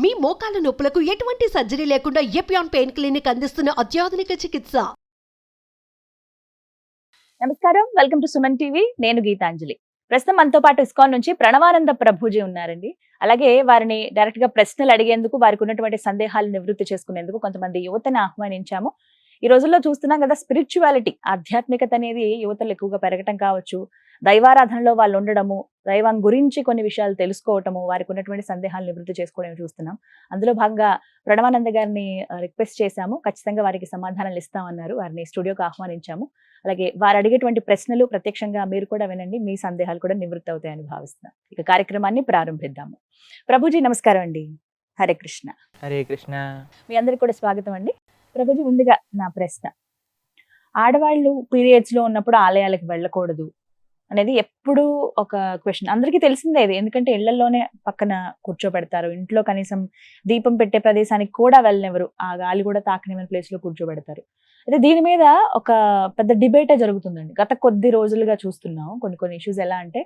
మీ మోకాల నొప్పులకు ఎటువంటి సర్జరీ లేకుండా ఎపియాన్ పెయిన్ క్లినిక్ అందిస్తున్న అత్యాధునిక చికిత్స. నమస్కారం, వెల్కమ్ టు సుమన్ టీవీ. నేను గీతాంజలి. ప్రస్తుతం మనతో పాటు ఇస్కాన్ నుంచి ప్రణవానంద ప్రభుజీ ఉన్నారండి. అలాగే వారిని డైరెక్ట్ గా ప్రశ్నలు అడిగేందుకు, వారికి ఉన్నటువంటి సందేహాలు నివృత్తి చేసుకునేందుకు కొంతమంది యువతని ఆహ్వానించాము. ఈ రోజుల్లో చూస్తున్నాం కదా, స్పిరిచువాలిటీ, ఆధ్యాత్మికత అనేది యువతలు ఎక్కువగా పెరగటం కావచ్చు, దైవారాధనలో వాళ్ళు ఉండడము, దైవం గురించి కొన్ని విషయాలు తెలుసుకోవటము, వారికి ఉన్నటువంటి సందేహాలు నివృత్తి చేసుకోవడం చూస్తున్నాం. అందులో భాగంగా ప్రణవానంద గారిని రిక్వెస్ట్ చేశాము. ఖచ్చితంగా వారికి సమాధానాలు ఇస్తామన్నారు. వారిని స్టూడియోకి ఆహ్వానించాము. అలాగే వారు అడిగేటువంటి ప్రశ్నలు ప్రత్యక్షంగా మీరు కూడా వినండి, మీ సందేహాలు కూడా నివృత్తి అవుతాయని భావిస్తున్నాం. ఇక కార్యక్రమాన్ని ప్రారంభిద్దాము. ప్రభుజీ నమస్కారం అండి. హరే కృష్ణ. హరే కృష్ణ. మీ అందరికి కూడా స్వాగతం అండి. ప్రభుజీ, ముందుగా నా ప్రశ్న, ఆడవాళ్ళు పీరియడ్స్ లో ఉన్నప్పుడు ఆలయాలకు వెళ్ళకూడదు అనేది ఎప్పుడు ఒక క్వశ్చన్. అందరికీ తెలిసిందే ఇది, ఎందుకంటే ఇళ్లలోనే పక్కన కూర్చోబెడతారు, ఇంట్లో కనీసం దీపం పెట్టే ప్రదేశానికి కూడా వెళ్ళనివ్వరు, ఆ గాలి కూడా తాకనివ్వని ప్లేస్ లో కూర్చోబెడతారు. అయితే దీని మీద ఒక పెద్ద డిబేటే జరుగుతుందండి. గత కొద్ది రోజులుగా చూస్తున్నాం కొన్ని ఇష్యూస్. ఎలా అంటే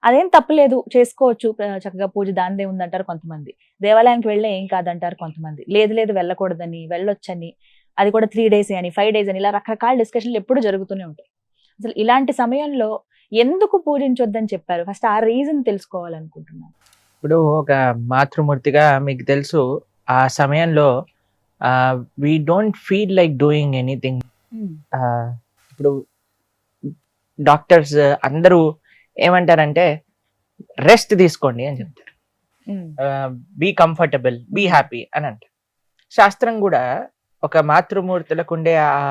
అదేం తప్పలేదు, చేసుకోవచ్చు, చక్కగా పూజ దానిదే ఉందంటారు కొంతమంది. దేవాలయానికి వెళ్ళే ఏం కాదంటారు కొంతమంది. లేదు వెళ్ళకూడదని, వెళ్ళొచ్చని, అది కూడా 3 days అని, 5 days అని, ఇలా రకరకాల డిస్కషన్లు ఎప్పుడు జరుగుతూనే ఉంటాయి. అసలు ఇలాంటి సమయంలో ఎందుకు పూజించొద్దని చెప్పారు? ఫస్ట్ ఆ రీజన్ తెలుసుకోవాలనుకుంటున్నాను. ఇప్పుడు ఒక మాతృమూర్తిగా మీకు తెలుసు, ఆ సమయంలో we don't feel like doing anything. ఇప్పుడు డాక్టర్స్ అందరూ ఏమంటారంటే రెస్ట్ తీసుకోండి అని చెప్తారు, బీ కంఫర్టబుల్, బీ హ్యాపీ అని అంటారు. శాస్త్రం కూడా ఒక మాతృమూర్తులకు ఉండే ఆ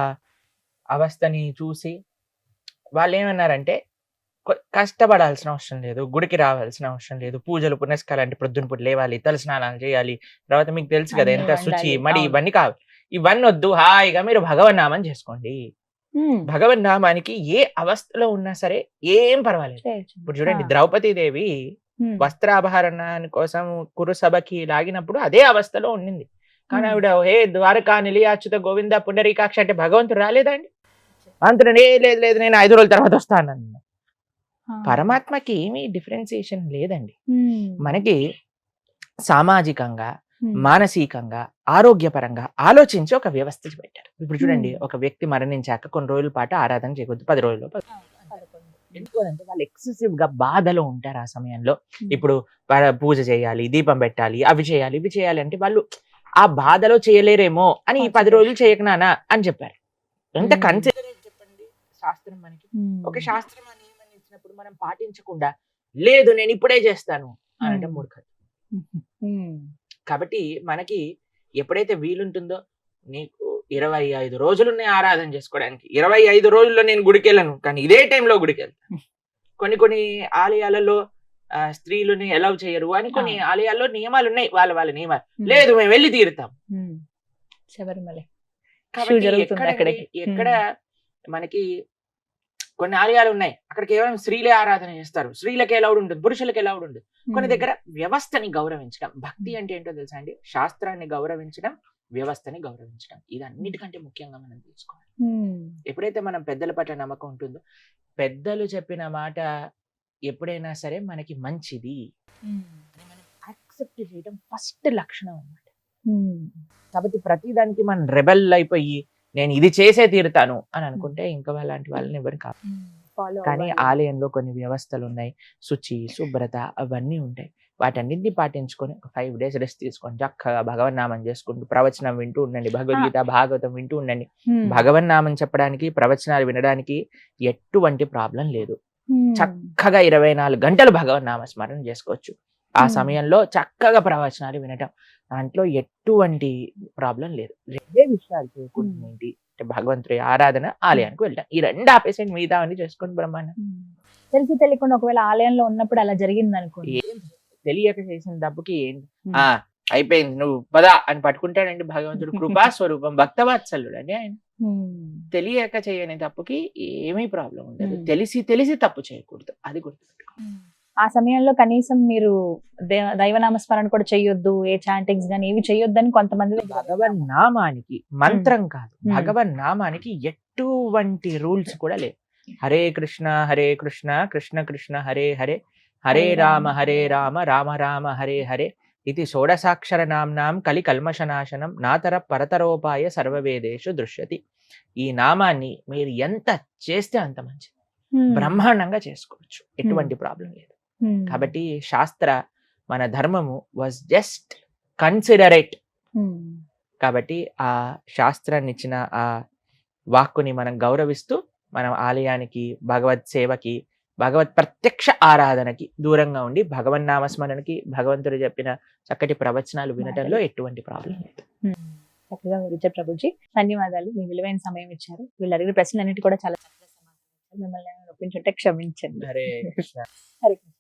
అవస్థని చూసి వాళ్ళు ఏమన్నారంటే, కష్టపడాల్సిన అవసరం లేదు, గుడికి రావాల్సిన అవసరం లేదు, పూజలు పునస్కారాలు అంటే పొద్దున లేవాలి, తల స్నానాలు చేయాలి, తర్వాత మీకు తెలుసు కదా ఎంత శుచి మడి ఇవన్నీ కావాలి, ఇవన్నీ వద్దు, హాయిగా మీరు భగవన్నామం చేసుకోండి. భగవన్నామానికి ఏ అవస్థలో ఉన్నా సరే ఏం పర్వాలేదు. ఇప్పుడు చూడండి, ద్రౌపదీదేవి వస్త్రాభరణాని కోసం కురుసభకి లాగినప్పుడు అదే అవస్థలో ఉండింది. కానీ ఆవిడ హే ద్వారకా నిలయాచ్యుత గోవింద పుండరీకాక్ష అంటే భగవంతుడు రాలేదండి. అంతను లేదు నేను 5 రోజుల తర్వాత వస్తానన్న. పరమాత్మకి ఏమీ డిఫరెన్సియేషన్ లేదండి. మనకి సామాజికంగా, మానసికంగా, ఆరోగ్యపరంగా ఆలోచించి ఒక వ్యవస్థ పెట్టారు. ఇప్పుడు చూడండి, ఒక వ్యక్తి మరణించాక కొన్ని రోజుల పాటు ఆరాధన చేయకూడదు, 10 రోజులు. ఎందుకంటే వాళ్ళు ఎక్సెసివ్ గా బాధలో ఉంటారు ఆ సమయంలో. ఇప్పుడు పూజ చేయాలి, దీపం పెట్టాలి, అవి చేయాలి ఇవి చేయాలి అంటే వాళ్ళు ఆ బాధలో చేయలేరేమో అని ఈ 10 రోజులు చేయకనానా అని చెప్పారు. ఎంత కన్సిడర్ చెప్పండి శాస్త్రం మనకి. ఒక శాస్త్రం అని ఏమని ఇచ్చినప్పుడు మనం పాటించకుండా లేదు నేను ఇప్పుడే చేస్తాను అని అంటే మూర్ఖత్వం. కాబట్టి మనకి ఎప్పుడైతే వీలుంటుందో, నీకు 25 రోజులున్నాయి ఆరాధన చేసుకోవడానికి, 25 రోజుల్లో నేను గుడికి వెళ్ళను, కానీ ఇదే టైంలో గుడికి వెళ్తాను. కొన్ని ఆలయాలలో స్త్రీలని అలౌ చేయరు అని, కొన్ని ఆలయాల్లో నియమాలు ఉన్నాయి, వాళ్ళ నియమాలు. లేదు మేము వెళ్ళి తీరుతాం. శబరిమల ఎక్కడ మనకి కొన్ని ఆలయాలు ఉన్నాయి, అక్కడ కేవలం స్త్రీలే ఆరాధన చేస్తారు, స్త్రీలకి అలౌడ్ ఉంటుంది, పురుషులకి అలౌడ్ ఉంటుంది. కొన్ని దగ్గర వ్యవస్థని గౌరవించడం, భక్తి అంటే ఏంటో తెలుసా అండి, శాస్త్రాన్ని గౌరవించడం, వ్యవస్థని గౌరవించడం, ఇది అన్నిటికంటే ముఖ్యంగా మనం తీసుకోవాలి. ఎప్పుడైతే మనం పెద్దల పట్ల నమ్మకం ఉంటుందో, పెద్దలు చెప్పిన మాట ఎప్పుడైనా సరే మనకి మంచిది అని మనం యాక్సెప్ట్ చేయడం ఫస్ట్ లక్షణం అన్నమాట. కాబట్టి ప్రతిదానికి మనం రెబెల్ అయిపోయి నేను ఇది చేసే తీరుతాను అని అనుకుంటే ఇంకా అలాంటి వాళ్ళని ఎవరు కాదు. కానీ ఆలయంలో కొన్ని వ్యవస్థలు ఉన్నాయి, శుచి శుభ్రత అవన్నీ ఉంటాయి. వాటన్నింటినీ పాటించుకొని ఒక 5 days రెస్ట్ తీసుకొని చక్కగా భగవన్నామం చేసుకుంటూ ప్రవచనం వింటూ ఉండండి, భగవద్గీత భాగవతం వింటూ ఉండండి. భగవన్నామం చెప్పడానికి, ప్రవచనాలు వినడానికి ఎటువంటి ప్రాబ్లం లేదు. చక్కగా 24 గంటలు భగవన్నామ స్మరణ చేసుకోవచ్చు. ఆ సమయంలో చక్కగా ప్రవచనాలు వినటం, దాంట్లో ఎటువంటి ప్రాబ్లం లేదు. 2 విషయాలు చేయకూడదు ఏంటి అంటే భగవంతుడి ఆరాధన, ఆలయానికి వెళ్ళటం. ఈ 2 ఆపేసెంట్ మిగతా అన్ని చేసుకోండి బ్రహ్మాండం. తెలిసి తెలియకుండా ఒకవేళ ఆలయంలో ఉన్నప్పుడు అలా జరిగింది అనుకోండి, తెలియక చేసిన తప్పుకి అయిపోయింది నువ్వు పదా అని పట్టుకుంటాడండి భగవంతుడు. కృపా స్వరూపం, భక్తవాత్సల్యుడు అండి ఆయన. తెలియక చేయని తప్పుకి ఏమీ ప్రాబ్లం ఉండదు. తెలిసి తప్పు చేయకూడదు, అది గుర్తుపెట్టుకో. ఆ సమయంలో కనీసం మీరు దైవనామస్మరణ కూడా చెయ్యొద్దు, ఏ చాంటింగ్స్ గానీ ఏవి చెయ్యొద్దని కొంతమంది. భగవన్ నామానికి మంత్రం కాదు, భగవన్ నామానికి ఎటువంటి రూల్స్ కూడా లేవు. హరే కృష్ణ కృష్ణ కృష్ణ హరే హరే, హరే రామ రామ రామ హరే హరే, ఇది షోడసాక్షర నామ్నాం కలి కల్మషనాశనం నాతర పరతరోపాయ సర్వవేదేషు దృశ్యతి. ఈ నామాన్ని మీరు ఎంత చేస్తే అంత మంచిది, బ్రహ్మాండంగా చేసుకోవచ్చు, ఎటువంటి ప్రాబ్లం లేదు. కాబట్టి శాస్త్ర మన ధర్మము వాజ్ జస్ట్ కన్సిడరేట్. కాబట్టి ఆ శాస్త్రాన్ని ఇచ్చిన ఆ వాక్కుని మనం గౌరవిస్తూ మనం ఆలయానికి, భగవత్ సేవకి, భగవత్ ప్రత్యక్ష ఆరాధనకి దూరంగా ఉండి భగవన్నామస్మరణకి, భగవంతుడు చెప్పిన చక్కటి ప్రవచనాలు వినటంలో ఎటువంటి ప్రాబ్లం లేదు. చక్కగా వివరించారు ప్రభుజీ. ధన్యవాదాలు, మీ విలువైన సమయం ఇచ్చారు. వీళ్ళు అడిగిన ప్రశ్నలన్నిటి కూడా చాలా చక్కగా సమాధానం ఇచ్చారు. మిమ్మల్ని ఒప్పించుంటే క్షమించండి. హరే కృష్ణ. హరే కృష్ణ.